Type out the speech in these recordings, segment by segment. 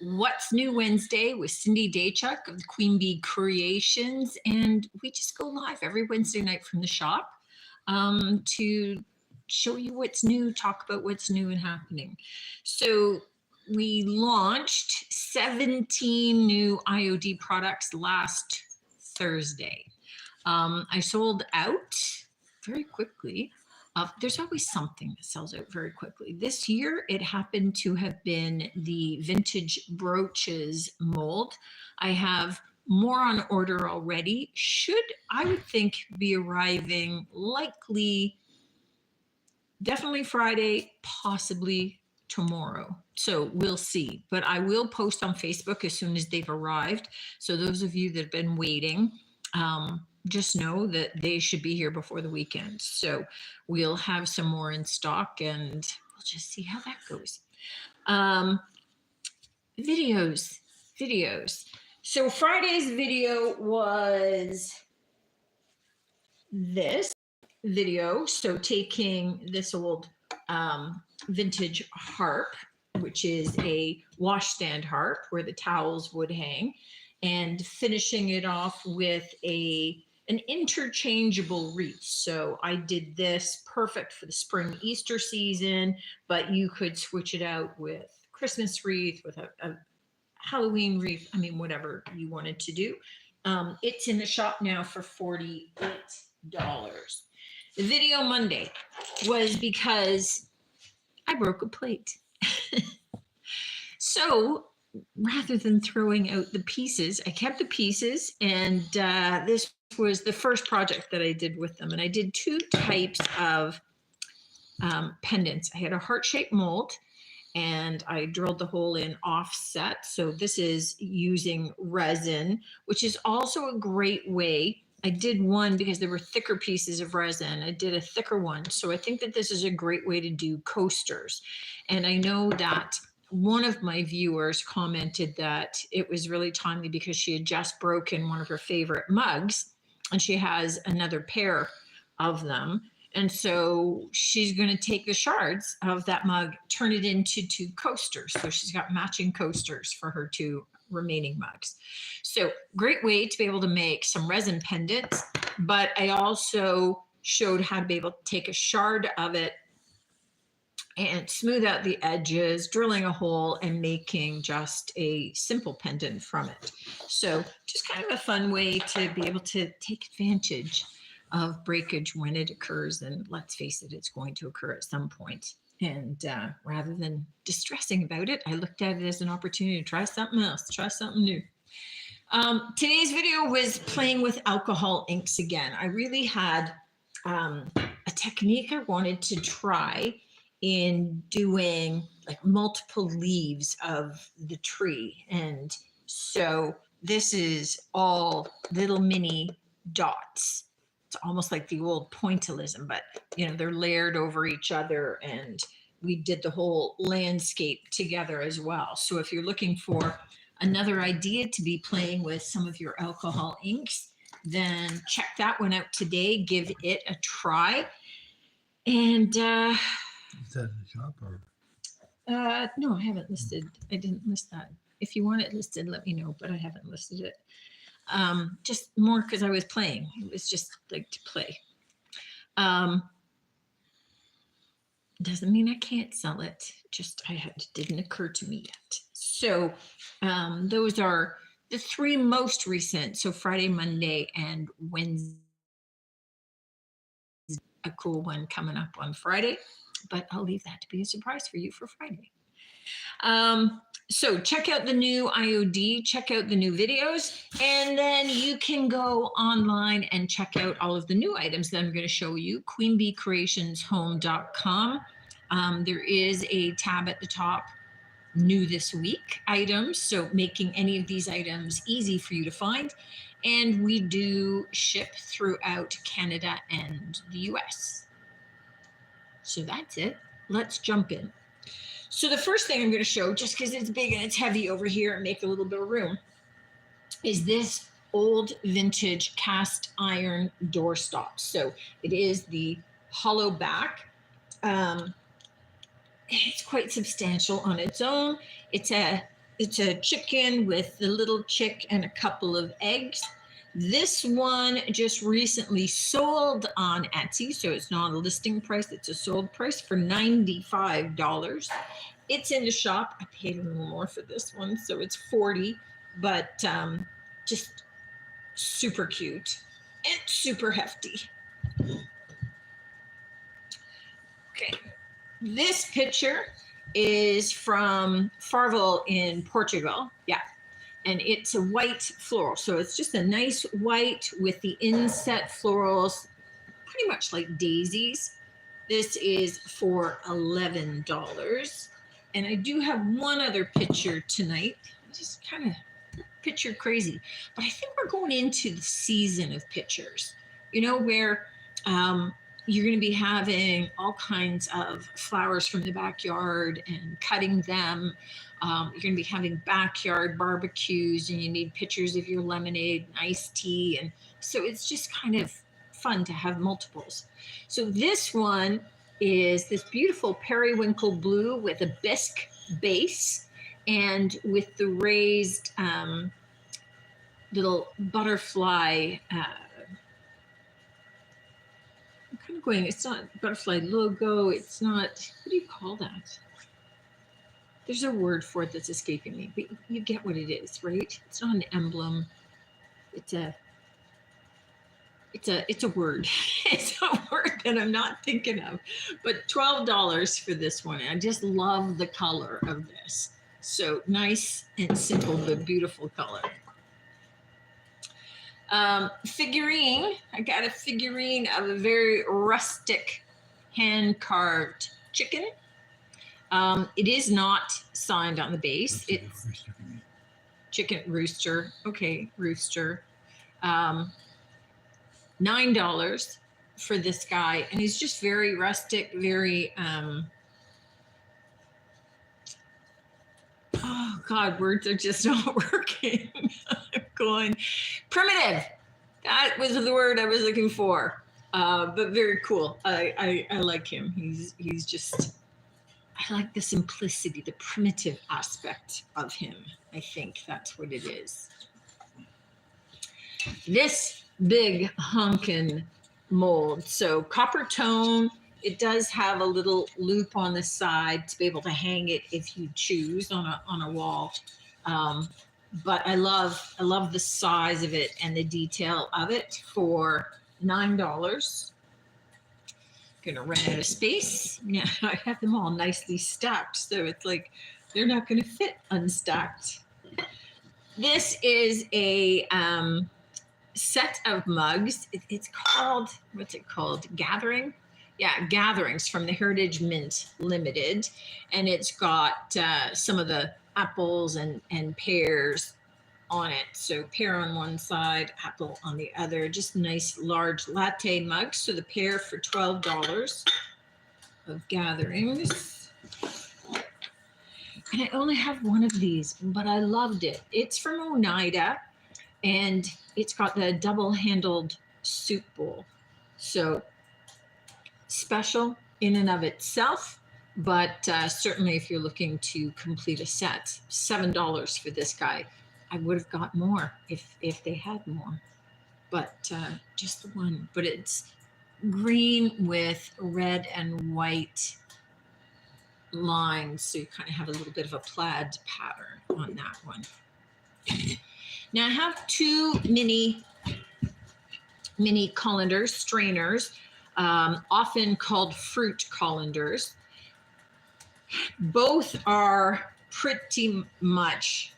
What's New Wednesday with Cindy Daychuk of the Queen Bee Creations. And we just go live every Wednesday night from the shop to show you what's new, talk about what's new and happening. So we launched 17 new IOD products last Thursday. I sold out very quickly. There's always something that sells out very quickly. This year, it happened to have been the vintage brooches mold. I have more on order already. Should, I would think, be arriving likely, definitely Friday, possibly tomorrow. So we'll see. But I will post on Facebook as soon as they've arrived. So those of you that have been waiting, just know that they should be here before the weekend. So we'll have some more in stock and we'll just see how that goes. Videos. So Friday's video was this video. So taking this old vintage harp, which is a washstand harp where the towels would hang, and finishing it off with an interchangeable wreath. So I did this perfect for the spring Easter season, but you could switch it out with Christmas wreath, with a Halloween wreath, I mean, whatever you wanted to do. It's in the shop now for $48. The video Monday was because I broke a plate. So rather than throwing out the pieces, I kept the pieces, and this was the first project that I did with them. And I did two types of pendants. I had a heart-shaped mold, and I drilled the hole in offset. So this is using resin, which is also a great way. I did one because there were thicker pieces of resin. I did a thicker one. So I think that this is a great way to do coasters. And I know that one of my viewers commented that it was really timely because she had just broken one of her favorite mugs and she has another pair of them. And so she's going to take the shards of that mug, turn it into two coasters. So she's got matching coasters for her two remaining mugs. So great way to be able to make some resin pendants. But I also showed how to be able to take a shard of it and smooth out the edges, drilling a hole and making just a simple pendant from it. So just kind of a fun way to be able to take advantage of breakage when it occurs. And let's face it, it's going to occur at some point. And rather than distressing about it, I looked at it as an opportunity to try something else, try something new. Today's video was playing with alcohol inks again. I really had a technique I wanted to try in doing like multiple leaves of the tree. And so this is all little mini dots. It's almost like the old pointillism, but you know, they're layered over each other, and we did the whole landscape together as well. So if you're looking for another idea to be playing with some of your alcohol inks, then check that one out today. Give it a try. And is that in the shop or? No, I haven't listed. I didn't list that. If you want it listed, let me know, but I haven't listed it. Just more because I was playing. It was just like to play. Doesn't mean I can't sell it. Just didn't occur to me yet. So those are the three most recent. So Friday, Monday, and Wednesday. A cool one coming up on Friday, but I'll leave that to be a surprise for you for Friday. So check out the new IOD, check out the new videos, and then you can go online and check out all of the new items that I'm going to show you. queenbeecreationshome.com. There is a tab at the top, new this week items. So making any of these items easy for you to find. And we do ship throughout Canada and the US. So that's it. Let's jump in. So the first thing I'm going to show, just because it's big and it's heavy over here and make a little bit of room, is this old vintage cast iron doorstop. So it is the hollow back. It's quite substantial on its own. It's a it's a chicken with the little chick and a couple of eggs. This one just recently sold on Etsy, so it's not a listing price, it's a sold price for $95. It's in the shop. I paid a little more for this one, so it's 40, but just super cute and super hefty. Okay, this picture is from Farvel in Portugal. Yeah, and it's a white floral, so it's just a nice white with the inset florals, pretty much like daisies. This is for $11. And I do have one other picture tonight, just kind of picture crazy, but I think we're going into the season of pictures, you know, where you're going to be having all kinds of flowers from the backyard and cutting them. You're going to be having backyard barbecues, and you need pictures of your lemonade and iced tea. And so it's just kind of fun to have multiples. So this one is this beautiful periwinkle blue with a bisque base and with the raised little butterfly. I'm kind of going, it's not butterfly logo. It's not, what do you call that? There's a word for it that's escaping me, but you get what it is, right? It's not an emblem. It's a word. It's a word that I'm not thinking of. But $12 for this one. I just love the color of this. So nice and simple, but beautiful color. Figurine. I got a figurine of a very rustic hand-carved chicken. It is not signed on the base. It's chicken rooster. Okay, rooster. $9 for this guy, and he's just very rustic, very oh god, words are just not working. I'm going primitive. That was the word I was looking for. But very cool. I like him. He's just, I like the simplicity, the primitive aspect of him. I think that's what it is. This big honkin' mold. So copper tone. It does have a little loop on the side to be able to hang it if you choose on a wall. But I love the size of it and the detail of it for $9. Gonna run out of space. Yeah, I have them all nicely stacked, so it's like they're not gonna fit unstacked. This is a set of mugs. It's called, what's it called? Gathering? Yeah, Gatherings from the Heritage Mint Limited. And it's got some of the apples and pears on it. So pear on one side, apple on the other. Just nice large latte mugs. So the pair for $12 of Gatherings. And I only have one of these, but I loved it. It's from Oneida. And it's got the double-handled soup bowl. So special in and of itself, but certainly if you're looking to complete a set, $7 for this guy. I would have got more if they had more, but just the one. But it's green with red and white lines, so you kind of have a little bit of a plaid pattern on that one. Now I have two mini colanders, strainers, often called fruit colanders. Both are pretty much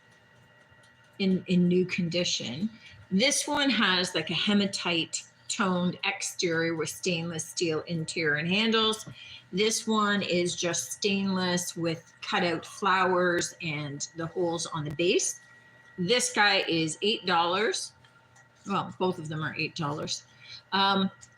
in new condition. This one has like a hematite toned exterior with stainless steel interior and handles. This one is just stainless with cutout flowers and the holes on the base. This guy is $8. Well, both of them are $8.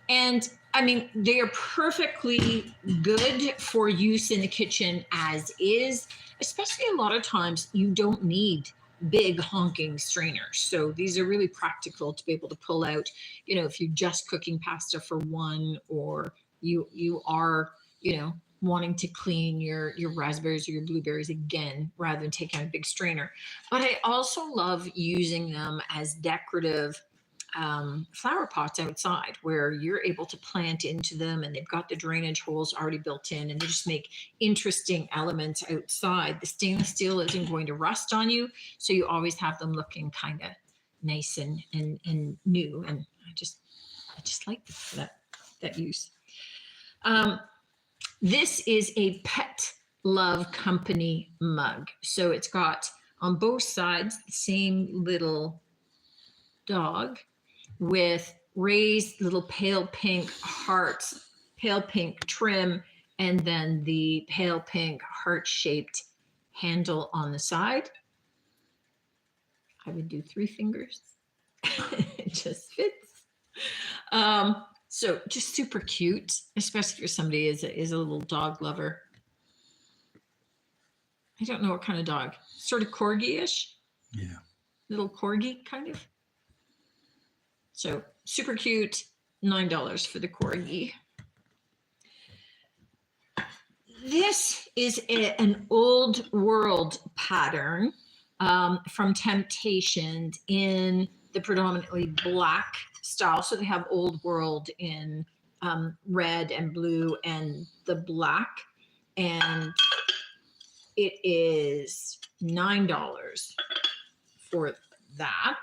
And I mean, they are perfectly good for use in the kitchen as is, especially a lot of times you don't need big honking strainers. So these are really practical to be able to pull out, you know, if you're just cooking pasta for one, or you are, you know, wanting to clean your raspberries or your blueberries again, rather than taking out a big strainer. But I also love using them as decorative flower pots outside, where you're able to plant into them, and they've got the drainage holes already built in, and they just make interesting elements outside. The stainless steel isn't going to rust on you, so you always have them looking kind of nice and new. And I just like that use. This is a Pet Love Company mug. So it's got on both sides the same little dog with raised little pale pink hearts, pale pink trim, and then the pale pink heart-shaped handle on the side. I would do 3 fingers. It just fits. So just super cute, especially for somebody is a little dog lover. I don't know what kind of dog, sort of corgi-ish. Yeah. Little corgi kind of. So super cute, $9 for the corgi. This is an old world pattern from Temptations in the predominantly black style. So they have old world in red and blue and the black. And it is $9 for that.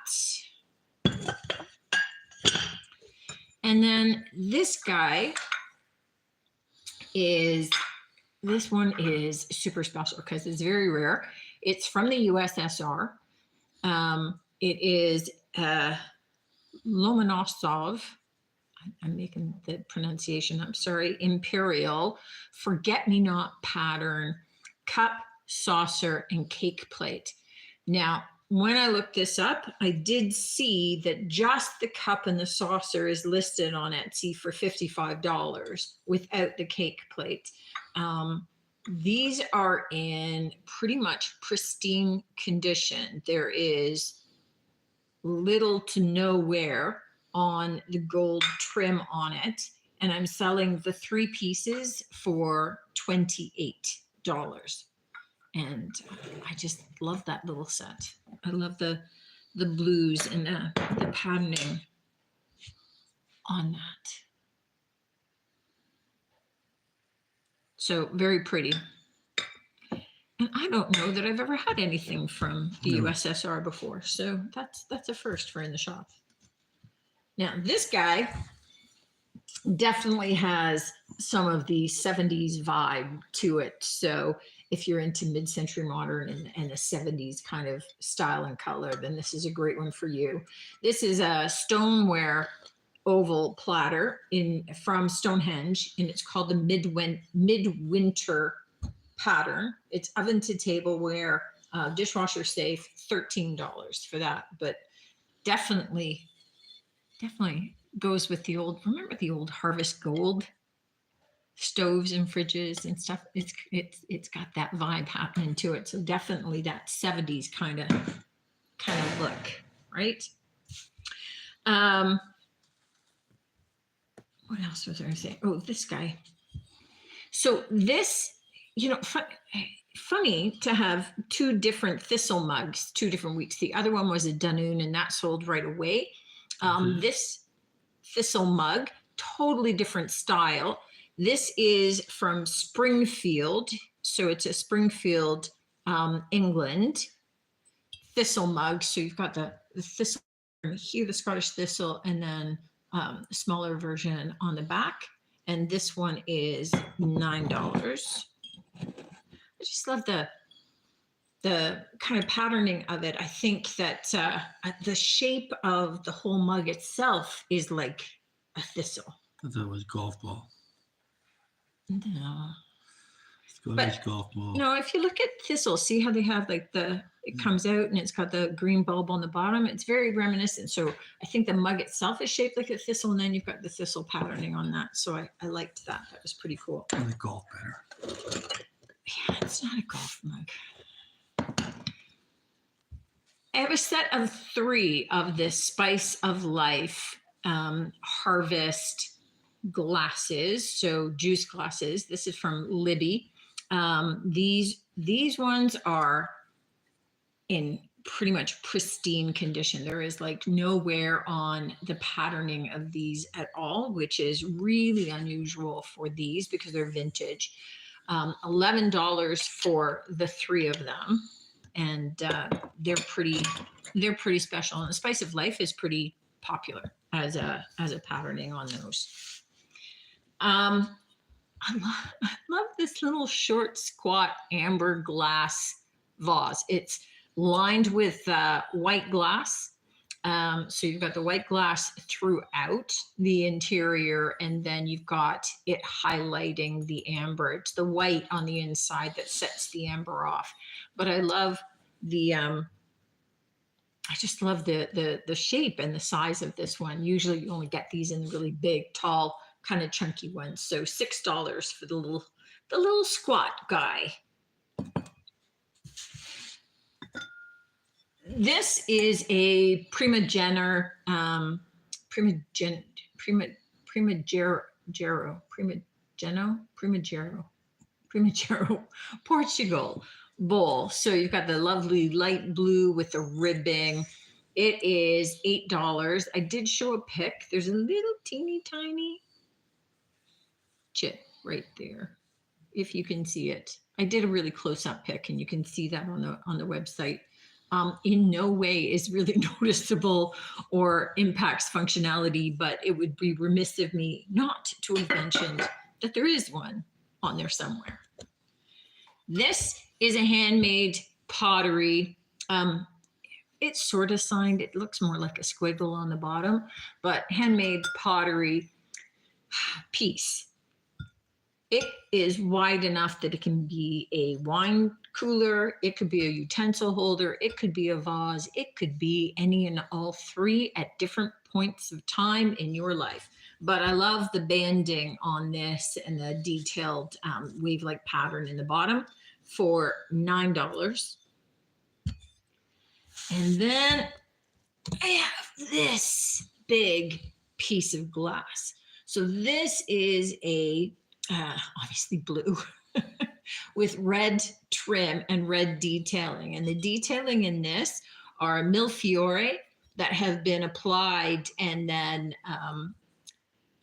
And then this guy this one is super special because it's very rare. It's from the USSR. It is Lomonosov. I'm making the pronunciation, I'm sorry, Imperial Forget-Me-Not pattern cup, saucer, and cake plate. Now, when I looked this up, I did see that just the cup and the saucer is listed on Etsy for $55 without the cake plate. These are in pretty much pristine condition. There is little to no wear on the gold trim on it. And I'm selling the 3 pieces for $28. And I just love that little set. I love the blues and the patterning on that. So very pretty. And I don't know that I've ever had anything from the USSR before. So that's a first for in the shop. Now this guy definitely has some of the 70s vibe to it. So if you're into mid-century modern and a 70s kind of style and color, then this is a great one for you. This is a stoneware oval platter from Stonehenge, and it's called the midwinter pattern. It's oven to tableware, dishwasher safe, $13 for that. But definitely goes with the old, remember the old Harvest Gold stoves and fridges and stuff? It's got that vibe happening to it. So definitely that 70s kind of look, right? What else was I going to say? Oh, this guy. So this, funny to have 2 different thistle mugs, 2 different weeks. The other one was a Dunoon, and that sold right away. This thistle mug, totally different style. This is from Springfield. So it's a Springfield, England thistle mug. So you've got the thistle here, the Scottish thistle, and then a smaller version on the back. And this one is $9. I just love the kind of patterning of it. I think that the shape of the whole mug itself is like a thistle. I thought it was golf ball. No. Scottish golf ball. No, if you look at thistle, see how they have like it comes out and it's got the green bulb on the bottom. It's very reminiscent. So I think the mug itself is shaped like a thistle, and then you've got the thistle patterning on that. So I liked that. That was pretty cool. I like golf better. Yeah, it's not a golf mug. I have a set of 3 of this Spice of Life Harvest glasses, so juice glasses. This is from Libby. These ones are in pretty much pristine condition. There is like no wear on the patterning of these at all, which is really unusual for these because they're vintage. $11 for the 3 of them, and they're pretty special. And the Spice of Life is pretty popular as a patterning on those. I love this little short, squat amber glass vase. It's lined with white glass. So you've got the white glass throughout the interior, and then you've got it highlighting the amber. It's the white on the inside that sets the amber off. But I love the I just love the shape and the size of this one. Usually you only get these in really big, tall, kind of chunky ones. So $6 for the little squat guy. This is a Primagero Portugal bowl. So you've got the lovely light blue with the ribbing. It is $8. I did show a pic. There's a little teeny tiny chip right there, if you can see it. I did a really close-up pic, and you can see that on the website. In no way is really noticeable or impacts functionality, but it would be remiss of me not to have mentioned that there is one on there somewhere. This is a handmade pottery. It's sort of signed. It looks more like a squiggle on the bottom, but handmade pottery piece. It is wide enough that it can be a wine cooler, it could be a utensil holder, it could be a vase, it could be any and all 3 at different points of time in your life. But I love the banding on this and the detailed wave-like pattern in the bottom for $9. And then I have this big piece of glass. So this is a obviously blue with red trim and red detailing. And the detailing in this are millefiori that have been applied and then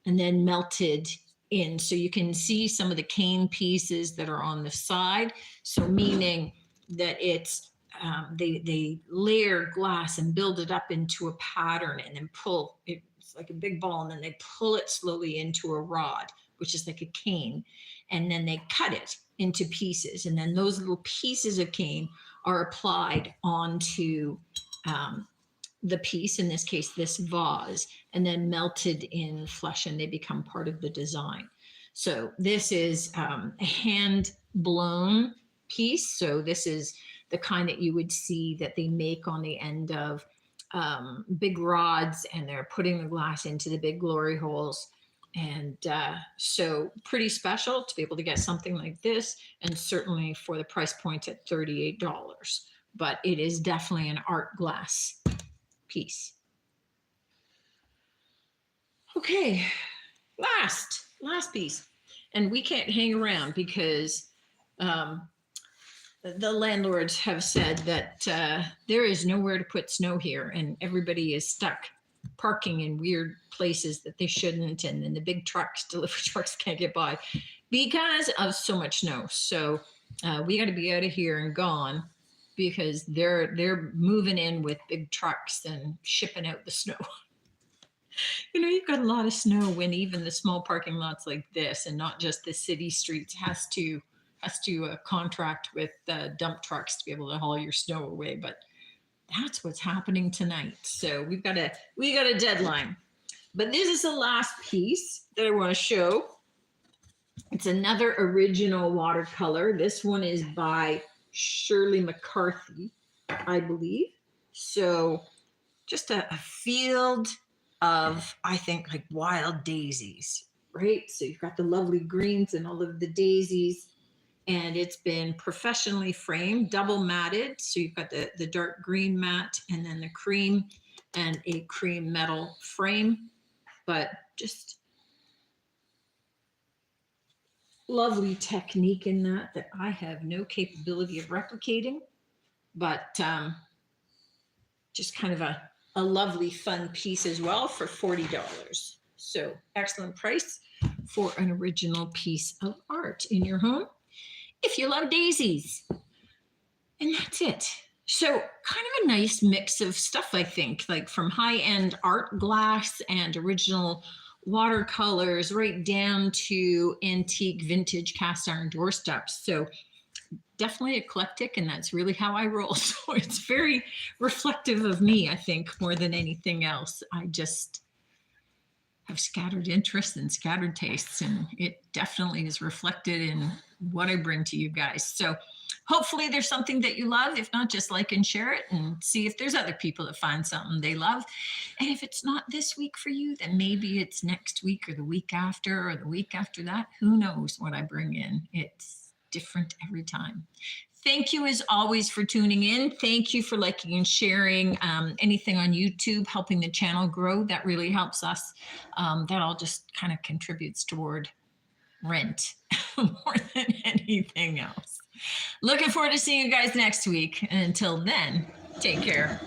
melted in. So you can see some of the cane pieces that are on the side. So meaning that it's they layer glass and build it up into a pattern and then pull it. It's like a big ball, and then they pull it slowly into a rod, which is like a cane, and then they cut it into pieces, and then those little pieces of cane are applied onto the piece, in this case this vase, and then melted in flesh, and they become part of the design. So this is a hand blown piece. So this is the kind that you would see that they make on the end of big rods, and they're putting the glass into the big glory holes. And so pretty special to be able to get something like this, and certainly for the price point at $38. But it is definitely an art glass piece. Okay, last piece. And we can't hang around because the landlords have said that there is nowhere to put snow here, and everybody is stuck parking in weird places that they shouldn't, and then the big trucks, delivery trucks, can't get by because of so much snow. So we got to be out of here and gone, because they're moving in with big trucks and shipping out the snow. You know, you've got a lot of snow when even the small parking lots like this, and not just the city streets, has to contract with dump trucks to be able to haul your snow away. But that's what's happening tonight. So we got a deadline. But this is the last piece that I want to show. It's another original watercolor. This one is by Shirley McCarthy, I believe. So just a field of, I think, like wild daisies, right? So you've got the lovely greens and all of the daisies, and it's been professionally framed, double matted. So you've got the dark green matte and then the cream and a cream metal frame. But just lovely technique in that I have no capability of replicating, but just kind of a lovely fun piece as well for $40. So excellent price for an original piece of art in your home if you love daisies. And that's it. So kind of a nice mix of stuff, I think, like from high-end art glass and original watercolors right down to antique vintage cast iron doorsteps. So definitely eclectic, and that's really how I roll. So it's very reflective of me, I think, more than anything else. I just have scattered interests and scattered tastes, and it definitely is reflected in what I bring to you guys. So hopefully there's something that you love. If not, just like and share it and see if there's other people that find something they love. And if it's not this week for you, then maybe it's next week or the week after or the week after that. Who knows what I bring in? It's different every time. Thank you as always for tuning in. Thank you for liking and sharing anything on YouTube, helping the channel grow. That really helps us. That all just kind of contributes toward rent more than anything else. Looking forward to seeing you guys next week. And until then, take care.